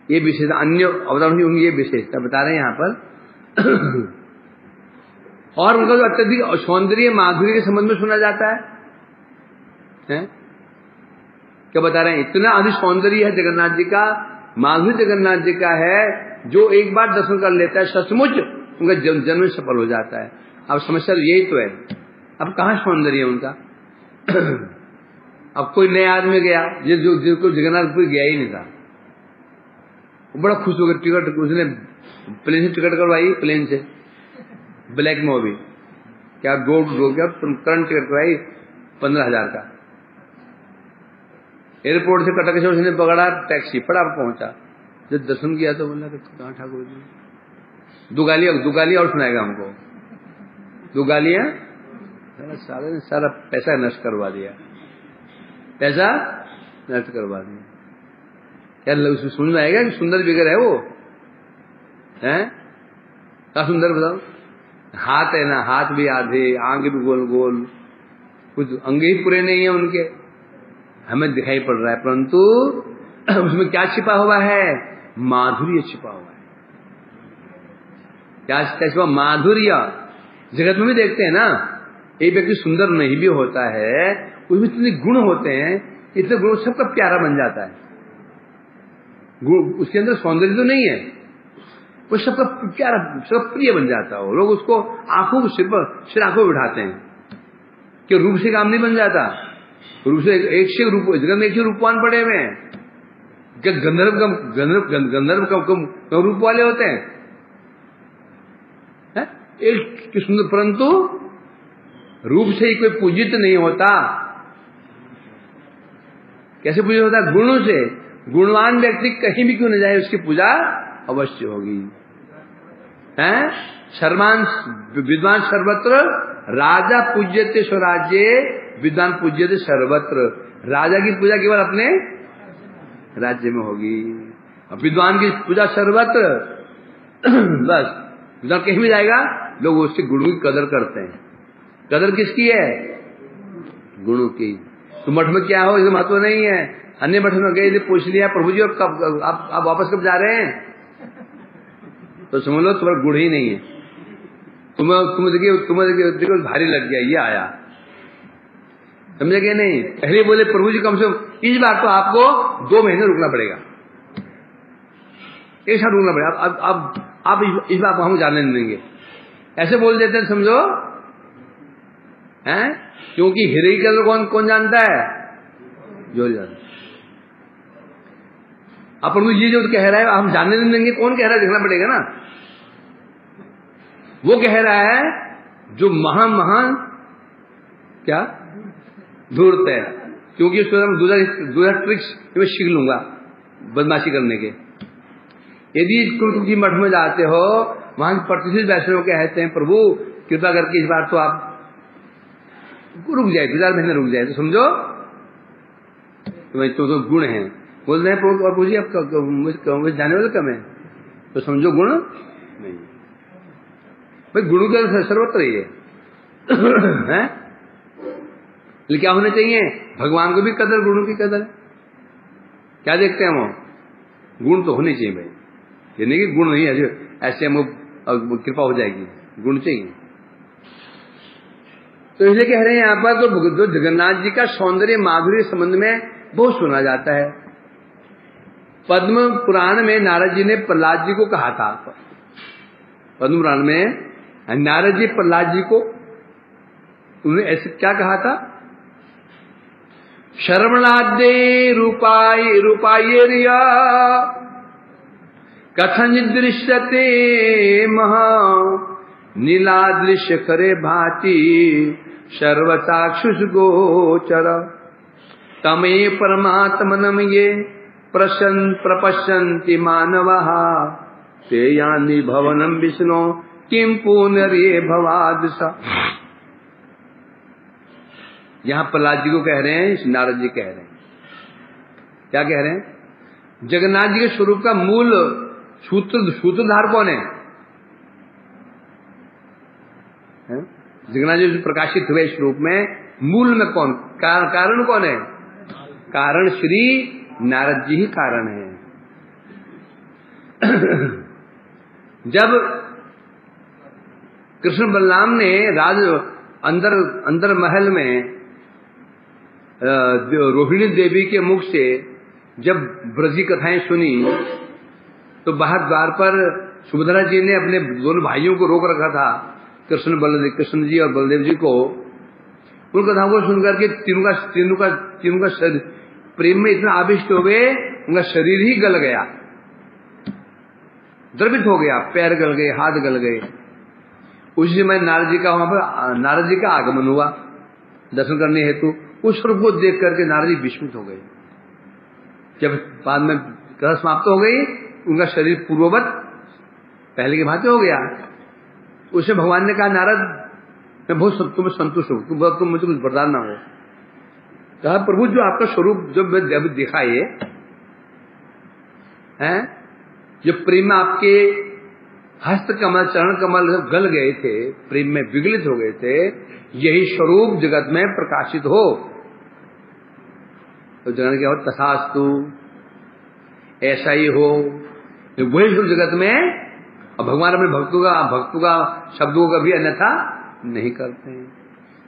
ये विशेषता अन्य अवतारों की ये विशेषता बता रहे हैं यहां पर। और उनका जो अत्यधिक सौंदर्य माधुर्य के संबंध में सुना जाता है? क्या बता रहे हैं? इतना अधिक सौंदर्य है जगन्नाथ जी का, माधुर्य जगन्नाथ जी का है, जो एक बार दर्शन कर लेता है सचमुच उनका जन्म सफल हो जाता है। अब समस्या यही तो है, अब कहाँ सौंदर्य है उनका? अब कोई नया आदमी गया जिसको जगन्नाथपुर गया ही नहीं था, वो बड़ा खुश हो गया, टिकट उसने प्लेन से टिकट करवाई, प्लेन से ब्लैक में हो भी क्या करंट टिकट करवाई 15,000 का। एयरपोर्ट से कटक से उसने पकड़ा टैक्सी, फटाफट पहुंचा। जब दर्शन किया तो बोला कि कहाँ ठाकुर जी? दो गालियां और सुनाएगा हमको, दो गालियां। साले ने सारा पैसा नष्ट करवा दिया, पैसा नष्ट करवा दिया। क्या उसमें समझ में आएगा कि सुंदर फिगर है वो? हैं क्या सुंदर बताओ? हाथ है ना, हाथ भी आधे, आंख भी गोल गोल, कुछ अंग ही पूरे नहीं है उनके, हमें दिखाई पड़ रहा है, परंतु उसमें क्या छिपा हुआ है? माधुर्य छिपा हुआ है। क्या छिपा? माधुर्य। जगत में भी देखते हैं ना, एक व्यक्ति सुंदर नहीं भी होता है, उसमें इतने गुण होते हैं, इतने गुण सबका प्यारा बन जाता है। उसके अंदर सौंदर्य तो नहीं है, वो सबका प्यारा, सबका प्रिय बन जाता है। लोग उसको आंखों को सिर आंखों में उठाते हैं कि रूप से काम नहीं बन जाता। रूप से एक से रूप, जगत में एक से रूपवान पड़े हुए हैं। क्या गंधर्व कम रूप वाले होते हैं? एक सुंदर, परंतु रूप से ही कोई पूजित नहीं होता। कैसे पूजित होता? गुणों से। गुणवान व्यक्ति कहीं भी क्यों न जाए, उसकी पूजा अवश्य होगी। सर्वान विद्वान सर्वत्र, राजा पूज्यते स्वराज्ये, विद्वान पूज्यते सर्वत्र। राजा की पूजा केवल अपने राज्य में होगी, विद्वान की पूजा सर्वत्र। बस विद्वान कहीं भी जाएगा, लोग उसके गुण की कदर करते हैं। कदर किसकी है? गुणों की। तो मठ में क्या हो इसका महत्व नहीं है। अन्य मठ में गए थे, पूछ लिया प्रभु जी कब आप वापस कब जा रहे हैं, तो समझ लो तुम्हारा गुण ही नहीं है। तुम्हें देखो भारी लग गया, ये आया, समझे क्या नहीं? पहले बोले प्रभु जी कम से कम इस बार तो आपको 2 महीने रुकना पड़ेगा, एक साथ रुकना पड़ेगा, अब आप इस बार हम जाने नहीं देंगे, ऐसे बोल देते हैं, समझो हैं? क्योंकि हृदय का तो कौन जानता है? जो जानता। अब प्रभु ये जो कह रहा है हम जानने नहीं देंगे, कौन कह रहा है? देखना पड़ेगा ना। वो कह रहा है जो महान क्या धूर्त है, क्योंकि उसको दूसरा ट्रिक्स मैं सीख लूंगा बदमाशी करने के। यदि तुम मठ में जाते हो, वहां प्रतिष्ठित वैष्णव कहते हैं प्रभु कृपा करके इस बार तो आप रुक जाए, 2 महीने रुक जाए, तो समझो तो गुण है। बोल रहे हैं प्रभु जी आप जाने वाले कम है, तो समझो गुण नहीं भाई, गुरु का सर्वत्र ही है। लेकिन क्या होना चाहिए? भगवान को भी कदर, गुणों की कदर। क्या देखते हैं वो? गुण तो होने चाहिए भाई, ये नहीं कि गुण नहीं है ऐसे हम कृपा हो जाएगी, गुण चाहिए। तो इसलिए कह रहे हैं यहां पर तो जगन्नाथ जी का सौंदर्य माधुर्य संबंध में बहुत सुना जाता है। पद्म पुराण में नारद जी ने प्रहलाद जी को कहा था, पद्म पुराण में नारद जी प्रहलाद जी को उन्होंने ऐसे क्या कहा था? शरवणादे रूपाये कथन दृश्यते महा नीलादृश्य करे भाति सर्वचाक्षुष गोचर तमे परमात्मनम ये प्रपश्यन्ति मानवः ते यानि भवनम विष्णु किम पुनर्ये भवादसा। यहां प्रहलाद जी को कह रहे हैं, नारद जी कह रहे हैं, क्या कह रहे हैं? जगन्नाथ जी के स्वरूप का मूल सूत्रधार कौन है? जगन्नाथ जी प्रकाशित हुए स्वरूप में मूल में कौन कारण कौन है? कारण श्री नारद जी ही कारण है। जब कृष्ण बलराम ने अंदर महल में रोहिणी देवी के मुख से जब ब्रजी कथाएं सुनी, तो बाहर द्वार पर सुभद्रा जी ने अपने दोनों भाइयों को रोक रखा था, कृष्ण जी और बलदेव जी को। उन कथाओं को सुनकर के तीनों का प्रेम में इतना आविष्ट हो गए, उनका शरीर ही गल गया, द्रवित हो गया, पैर गल गए, हाथ गल गए। उसी समय नारद जी का वहां पर नारद जी का आगमन हुआ दर्शन करने हेतु। उस स्वरूप को देख करके नारद जी विस्मित हो गए। जब बाद में कथा समाप्त हो गई, उनका शरीर पूर्ववत पहले की भांति हो गया। उसे भगवान ने कहा, नारद मैं बहुत तुम्हें संतुष्ट हूं, तुम मुझे कुछ वरदान ना हो। कहा, प्रभु जो आपका स्वरूप जब देखा ये है, जब प्रेम में आपके हस्त कमल चरण कमल गल गए थे, प्रेम में विगलित हो गए थे, यही स्वरूप जगत में प्रकाशित हो। तो जगत क्या हो? तथास्तु, ऐसा ही हो। वही स्वरूप जगत में, और भगवान अपने भक्तों का शब्दों का भी अन्यथा नहीं करते हैं।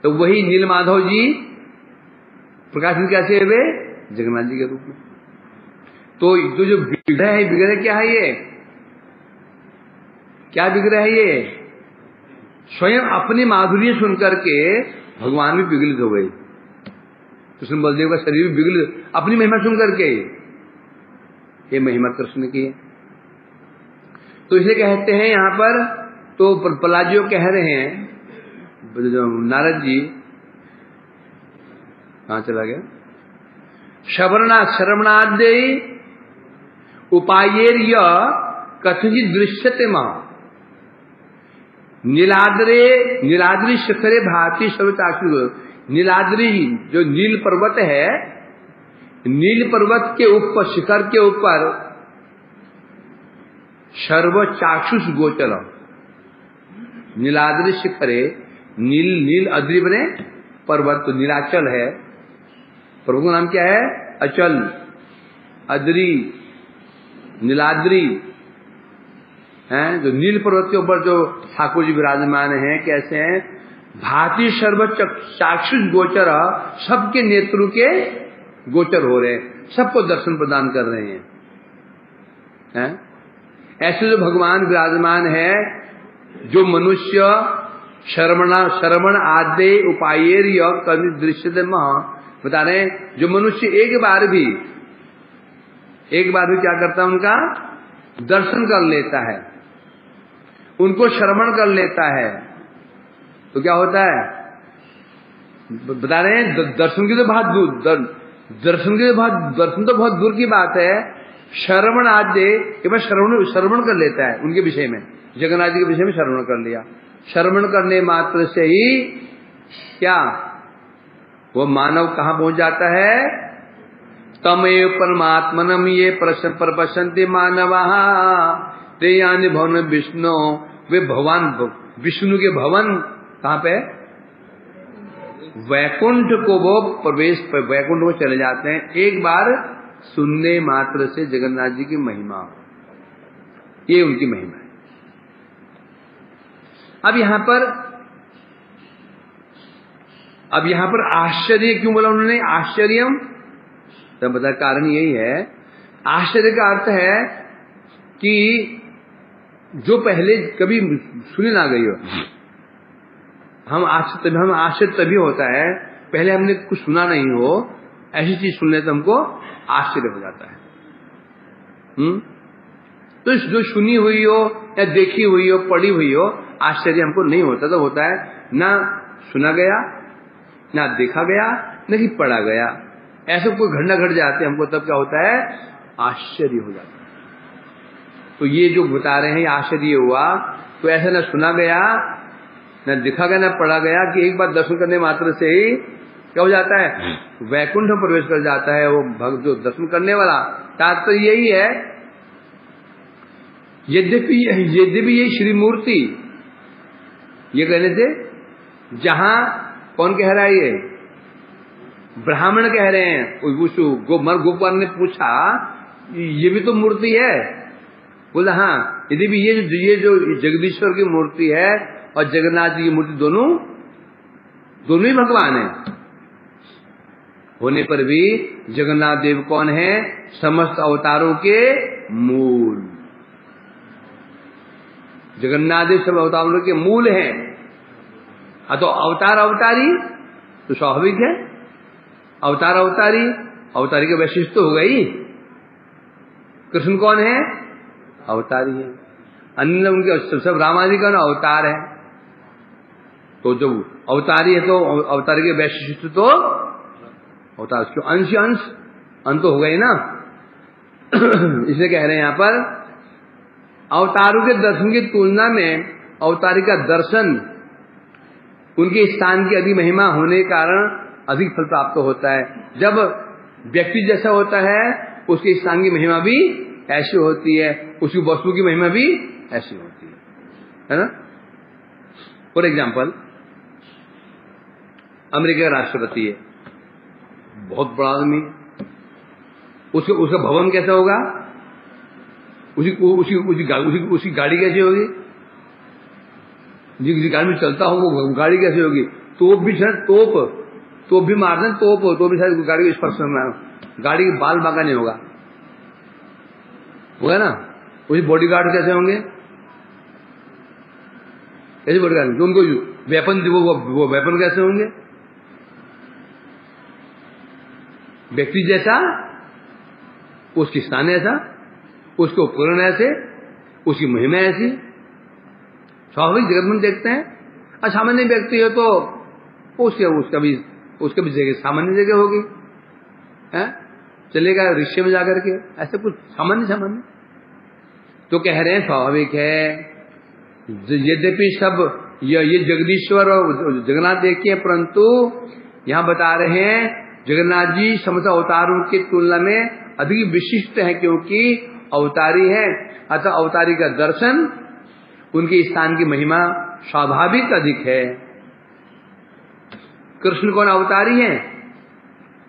तो वही नीलमाधव जी प्रकाशित कैसे हुए? जगन्नाथ जी के रूप में। तो जो विग्रह है, विग्रह क्या है? ये क्या विग्रह है? ये स्वयं अपनी माधुर्य सुनकर के भगवान भी विगलित हो गए। कृष्ण बलदेव का शरीर भी विगलित, अपनी महिमा सुनकर के। ये महिमा कृष्ण की है। तो इसे कहते हैं यहां पर, तो प्रहलाद जी कह रहे हैं, नारद जी कहां चला गया? श्रवणादे उपायेर्य कथंचित् दृश्यते महा नीलाद्री शिखरे भाति सर्वचाक्षुष। नीलाद्री जो नील पर्वत है, नील पर्वत के ऊपर, शिखर के ऊपर सर्व चाक्षुष गोचर। नीलाद्री शिखरे, नील नील अद्रि बने पर्वत, तो नीलाचल है। पर्वत का नाम क्या है? अचल, अद्रि, नीलाद्रि हैं। जो नील पर्वत के ऊपर जो ठाकुर जी विराजमान हैं, कैसे हैं? भांति सर्व चाक्षुष गोचर, सबके नेत्रों के गोचर हो रहे हैं, सबको दर्शन प्रदान कर रहे हैं। ऐसे जो भगवान विराजमान है, जो मनुष्य श्रवण आदि उपायेर दृश्य बता रहे हैं, जो मनुष्य एक बार भी क्या करता है? उनका दर्शन कर लेता है, उनको श्रवण कर लेता है, तो क्या होता है? बता रहे हैं दर्शन की तो बहुत दूर, दर्शन तो बहुत दूर की बात है। श्रवण आदि के बाद श्रवण कर लेता है उनके विषय में, जगन्नाथ जी के विषय में श्रवण कर लिया। श्रवण करने मात्र से ही क्या वो मानव कहां पहुंच जाता है? तमेव परमात्मनम ये प्रपश्यन्ति मानवा ते यानि भवन विष्णु, वे भगवान विष्णु के भवन कहां पे? वैकुंठ को वो वैकुंठ को चले जाते हैं एक बार सुनने मात्र से जगन्नाथ जी की महिमा। ये उनकी महिमा है। अब यहां पर आश्चर्य क्यों बोला उन्होंने? आश्चर्यम, तो बता कारण यही है। आश्चर्य का अर्थ है कि जो पहले कभी सुनी ना गई हो, हम आश्चर्य तभी होता है पहले हमने कुछ सुना नहीं हो, ऐसी चीज सुनने से हमको आश्चर्य हो जाता है। तो जो सुनी हुई हो या देखी हुई हो, पढ़ी हुई हो, आश्चर्य हमको नहीं होता। तो होता है ना सुना गया, ना देखा गया, न कि पढ़ा गया, ऐसे कोई घटना घट जाती है हमको, तब क्या होता है? आश्चर्य हो जाता है। तो ये जो बता रहे हैं ये आश्चर्य हुआ, तो ऐसा न सुना गया, न दिखा गया, न पढ़ा गया कि एक बार दर्शन करने मात्र से ही क्या हो जाता है? वैकुंठ में प्रवेश कर जाता है वो भक्त जो दर्शन करने वाला। तात्पर्य यही है, यद्यपि ये श्री मूर्ति ये कहने से, जहां कौन कह रहा है? ये ब्राह्मण कह रहे हैं। गोपाल ने पूछा ये भी तो मूर्ति है? बोला हाँ, यदि भी ये जो जगदीश्वर की मूर्ति है और जगन्नाथ जी की मूर्ति दोनों ही भगवान है होने पर भी जगन्नाथ देव कौन है? समस्त अवतारों के मूल। जगन्नाथ देव सब अवतारों के मूल हैं। तो अवतारी तो स्वाभाविक है, अवतारी का वैशिष्ट तो हो गई। कृष्ण कौन है? अवतारी है। अन्य उनके सब रामादि का ना अवतार है। तो जब अवतारी है तो अवतारी के वैशिष्ट तो अवतार, क्यों अंश अंत हो गए ना। इसलिए कह रहे हैं यहां पर अवतारों के दर्शन की तुलना में अवतारी का दर्शन उनके स्थान की अधिक महिमा होने के कारण अधिक फल प्राप्त होता है। जब व्यक्ति जैसा होता है उसके स्थान की महिमा भी ऐसी होती है, उसकी वस्तु की महिमा भी ऐसी होती है ना। फॉर एग्जाम्पल, अमेरिका का राष्ट्रपति है, बहुत बड़ा आदमी, उसका भवन कैसा होगा? उसकी गाड़ी कैसी होगी? जिस गाड़ी में चलता हो वो गाड़ी कैसी होगी? तोप भी मार दें, तो भी शायद गाड़ी को स्पर्श करना, गाड़ी के बाल बांका नहीं होगा ना। उसकी बॉडीगार्ड कैसे होंगे? कैसे बॉडीगार्ड? जो उनको वेपन वो वेपन कैसे होंगे? व्यक्ति जैसा, उसकी स्थान ऐसा, उसके उपकरण ऐसे, उसकी महिमा ऐसी। स्वाभाविक जगत में देखते हैं। सामान्य व्यक्ति हो तो उसका भी जगह सामान्य जगह होगी, है चलेगा रिक्शे में जाकर के, ऐसे कुछ सामान्य। तो कह रहे हैं स्वाभाविक है। यद्यपि सब ये जगदीश्वर और जगन्नाथ देखिए, परंतु यहां बता रहे हैं जगन्नाथ जी समस्त अवतारों की तुलना में अधिक विशिष्ट है, क्योंकि अवतारी है। अतः अवतारी का दर्शन, उनके स्थान की महिमा स्वाभाविक अधिक है। कृष्ण कौन अवतारी हैं,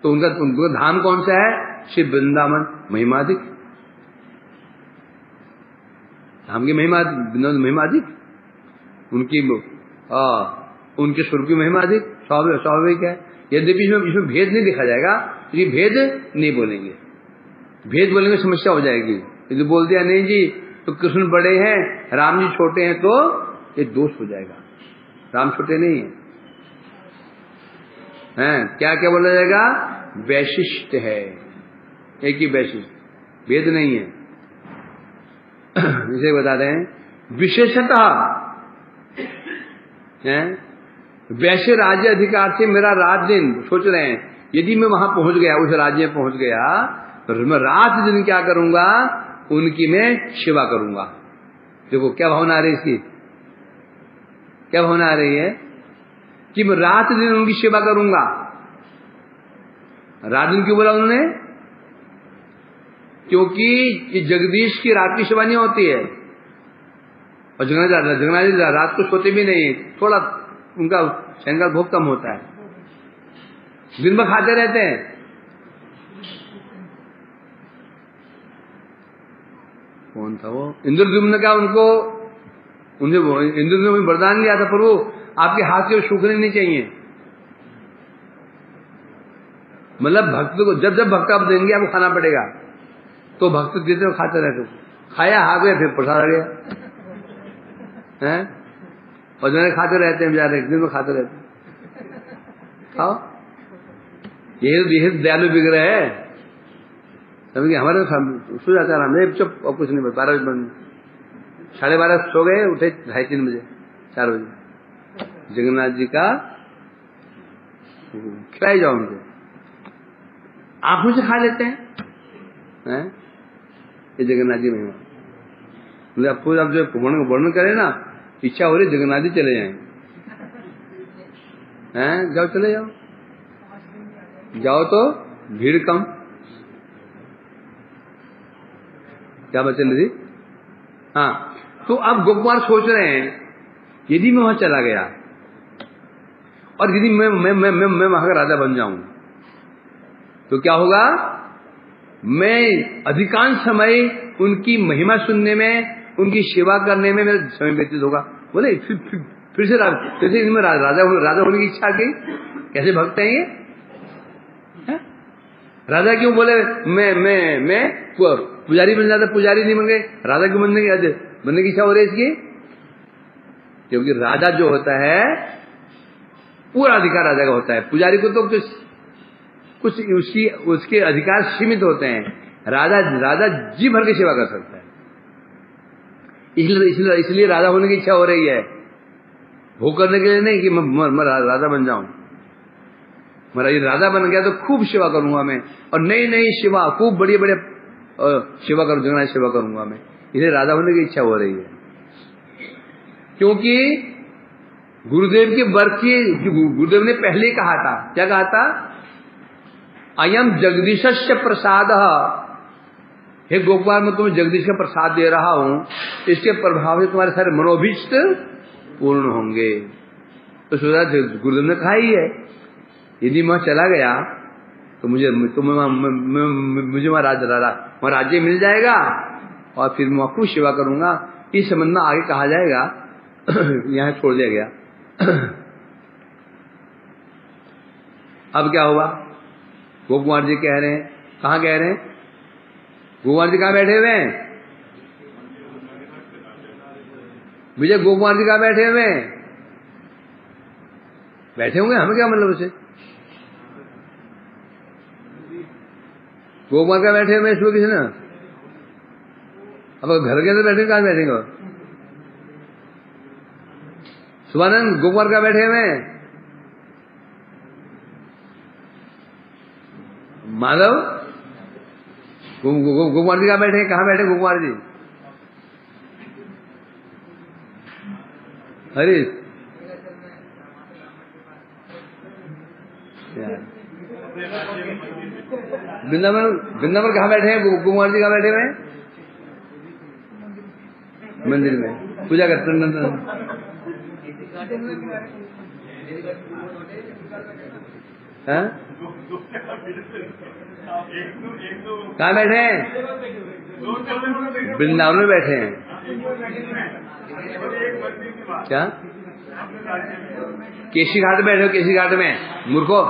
तो उनका धाम कौन सा है? श्री वृंदावन महिमाधिक। धाम की महिमाधिक, उनके स्वरूप की महिमाधिक स्वाभाविक है। यद्यपि इसमें भेद नहीं देखा जाएगा, ये भेद नहीं बोलेंगे, भेद बोलेंगे समस्या हो जाएगी। यदि बोल दिया नहीं जी तो कृष्ण बड़े हैं राम जी छोटे हैं, तो ये दोष हो जाएगा। राम छोटे नहीं हैं, क्या क्या बोला जाएगा? वैशिष्ट है, एक ही वैशिष्ट, भेद नहीं है। इसे बता रहे हैं विशेषतः वैसे राज्य अधिकार से मेरा रात दिन, सोच रहे हैं यदि मैं वहां पहुंच गया, उस राज्य में पहुंच गया, तो मैं रात दिन क्या करूंगा? उनकी मैं सेवा करूंगा। देखो क्या भावना आ रही है इसकी, क्या भावना आ रही है कि मैं रात दिन उनकी सेवा करूंगा। रात दिन क्यों बोला उन्होंने? क्योंकि जगदीश की रात की सेवा नहीं होती है, और जगन्नाथ जी रात को सोते भी नहीं, थोड़ा उनका शयनकाल बहुत कम होता है, दिन भर खाते रहते हैं। कौन था वो? इंद्रद्युम्न का इंद्रद्युम्न में वरदान लिया था, प्रभु आपके हाथ से सूखने नहीं चाहिए। मतलब भक्त को जब जब भक्त आप देंगे आपको खाना पड़ेगा, तो भक्त देते खाते रहते, खाया आ गया फिर प्रसाद आ गया हैं, और जो खाते रहते हैं बेचारे, एक दिन में खाते रहते हैं। खाओ, ये दयालु बिगड़ है, समझिए। हमारे सो जाता है चुप, और कुछ नहीं, 12 बजे बंद, 12:30 सो गए, उठे 2:30-3 बजे 4 बजे, जगन्नाथ जी का खिलाई जाओ उनको, आंखों से खा लेते हैं। ये जगन्नाथ जी महिमा, मतलब आपको आप जो वर्णन करें ना, इच्छा हो रही जगन्नाथ जी चले जाएं, जाओ चले जाओ, जाओ तो भीड़ कम। क्या बचन जी? हाँ, तो अब गोकुमार सोच रहे हैं यदि मैं वहां चला गया और यदि मैं वहां का राजा बन जाऊं तो क्या होगा? मैं अधिकांश समय उनकी महिमा सुनने में, उनकी सेवा करने में मेरा समय व्यतीत होगा। बोले फिर से इनमें राजा होने की इच्छा की, कैसे भक्त हैं ये? राजा क्यों बोले? मैं पुजारी बन जाता, पुजारी नहीं बन गए, राजा क्यों बनने की इच्छा हो रही है इसकी? क्योंकि राजा जो होता है पूरा अधिकार राजा का होता है, पुजारी को तो कुछ उसके अधिकार सीमित होते हैं। राजा जी भर की सेवा कर सकता है, इसलिए राजा होने की इच्छा हो रही है, भोग करने के लिए नहीं कि मैं राजा बन जाऊं। मेरा ये राजा बन गया तो खूब सेवा करूंगा मैं, और नई सेवा, खूब बड़ी सेवा करूं, जगन्नाथ सेवा करूंगा मैं, इसलिए राजा होने की इच्छा हो रही है। क्योंकि गुरुदेव के वर्ग की, गुरुदेव ने पहले कहा था, क्या कहा था? अयम जगदीशस्य प्रसाद, हे गोपाल मैं तुम्हें जगदीश का प्रसाद दे रहा हूं, इसके प्रभाव से तुम्हारे सारे मनोभीष्ट पूर्ण होंगे। तो सोचा गुरुदेव ने कहा ही है, यदि मैं चला गया तो मुझे वहां राज्य मिल जाएगा, और फिर मैं खूब सेवा करूंगा। इस संबंध में आगे कहा जाएगा, यहां छोड़ दिया गया। अब क्या हुआ? गोकुमार जी कह रहे हैं, कहाँ कह रहे हैं? गोकुमार जी कहाँ बैठे हुए हैं? विजय गोकुमार जी कहाँ बैठे हुए हैं? बैठे होंगे, हमें क्या मतलब उसे? गोकुमार का बैठे हुए इसमें किसी ना, अब घर के अंदर बैठे, कहाँ बैठेंगे? सुभानंद गोकुमार का बैठे हुए हैं, माधव गोकुमार जी कहाँ बैठे? कहाँ बैठे गोकुमार जी? हरीश वृंदावन कहाँ बैठे हैं? गोकुमार जी कहाँ बैठे हुए हैं? मंदिर में पूजा करते हैं। हाँ? कहाँ बैठे हैं? वृंदावन में बैठे हैं। क्या केशी घाट में बैठे हो? केशी घाट में मूर्खो।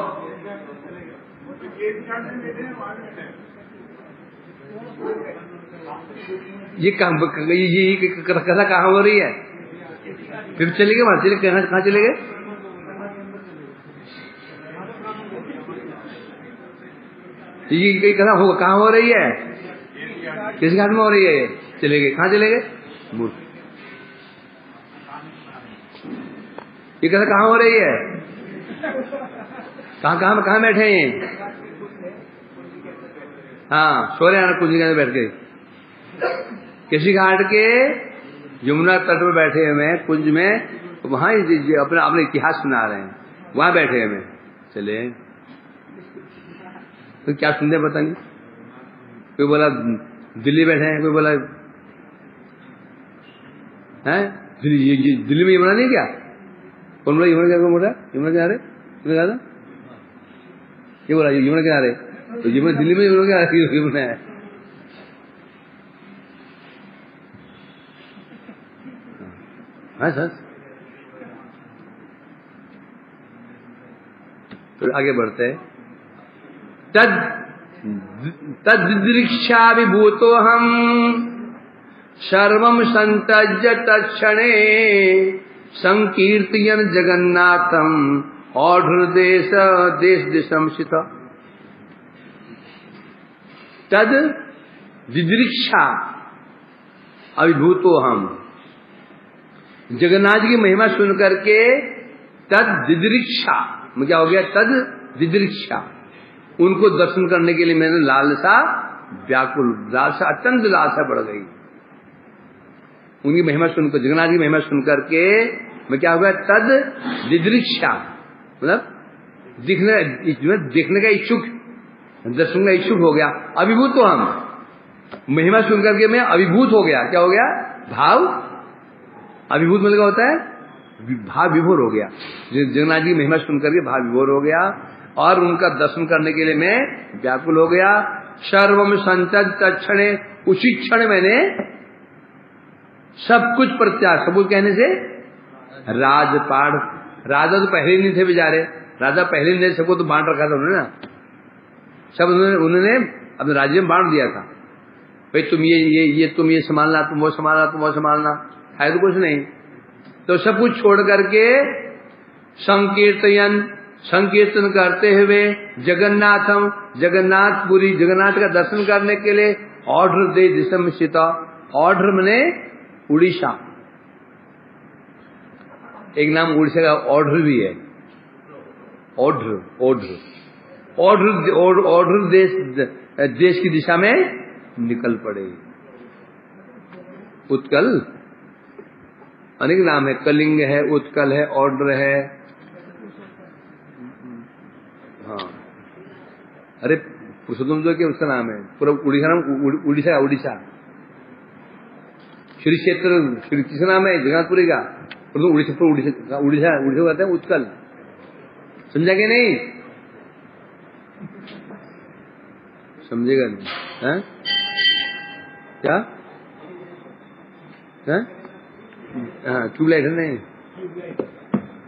ये कथा कहाँ हो रही है? फिर चले गए वहां, चले कहाँ चले गए? ये कथा हो कहाँ हो रही है? किस घाट में हो रही है? ये चले गए, कहाँ चले गए? मूर्ख। ये कथा कहाँ हो रही है? कहाँ बैठे हैं? हाँ, सो रहे हैं कुछ जगह बैठ के। किसी घाट के यमुना तट पर बैठे हुए हैं कुंज में, वहां अपना इतिहास सुना रहे हैं, वहां बैठे हुए। चले तो क्या सुनते पता नहीं। कोई बोला दिल्ली बैठे हैं, कोई बोला है दिल्ली में यमुना नहीं क्या? कौन बोला यमुना? क्या बोला यमुना किनारे? तुमने कहा था ये बोला यमुना किनारे, तो यमुना दिल्ली में यमुना किनारे यमुना है। हाँ सर, तो आगे बढ़ते हैं। तद्दृक्षा विभूतो हम सर्वं संत्यज्य तत्क्षणे संकीर्तयन् जगन्नाथम औढ़देश देश दिशम स्थित। तद दिदृक्षा अभिभूतो हम, जगन्नाथ की महिमा सुन करके तद दिदृक्षा में क्या हो गया? तद दिदृक्षा, उनको दर्शन करने के लिए मैंने लालसा व्याकुल, लालसा अत्यंत लालसा बढ़ गई। उनकी महिमा सुनकर, जगन्नाथ की महिमा सुन करके मैं क्या हो गया? तद दिदृक्षा मतलब देखने का इच्छुक, दर्शन का इच्छुक हो गया। अभिभूत तो हम, महिमा सुन करके मैं अभिभूत हो गया। क्या हो गया? भाव अभिभूत मतलब क्या होता है? भाव विभोर हो गया। जगन्नाथ जी की महिमा सुन करके भाव विभोर हो गया और उनका दर्शन करने के लिए मैं व्याकुल हो गया। सर्वम संतत तत्क्षणे, उसी क्षण मैंने सब कुछ प्रत्याग, सब कुछ कहने से राजपाट, राजा तो पहले ही नहीं थे बेचारे, राजा पहले ही नहीं, सबको तो बांट रखा था उन्होंने ना, सब उन्होंने अपने राज्य में बांट दिया था। भाई तुम तुम ये संभालना, तुम वो संभालना, तुम वो संभालना, है तो कुछ नहीं। तो सब कुछ छोड़ करके संकीर्तन करते हुए जगन्नाथम, जगन्नाथपुरी, जगन्नाथ का दर्शन करने के लिए ऑर्डर दे दिशम स्थित। ऑर्डर मने उड़ीसा, एक नाम उड़ीसा का ऑर्डर भी है। ऑर्डर देश की दिशा में निकल पड़े। उत्कल अनेक नाम है, कलिंग है, उत्कल है, ऑर्डर है। हाँ, अरे पुरुषोत्तम जो के उसका नाम है, पूरा उड़ीसा नाम उड़ीसा श्री क्षेत्र, श्री किसका नाम है? जगन्नाथपुरी का उड़ीसा कहते हैं उत्कल। समझा कि नहीं? समझेगा नहीं है? क्या है? हाँ, ट्यूबलाइट है नहीं,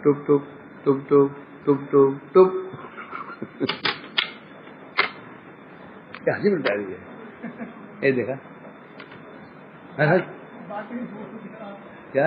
टुप टुप टुप टुप टुप टुप टुप। क्या हंसी मिलता है ये देखा? क्या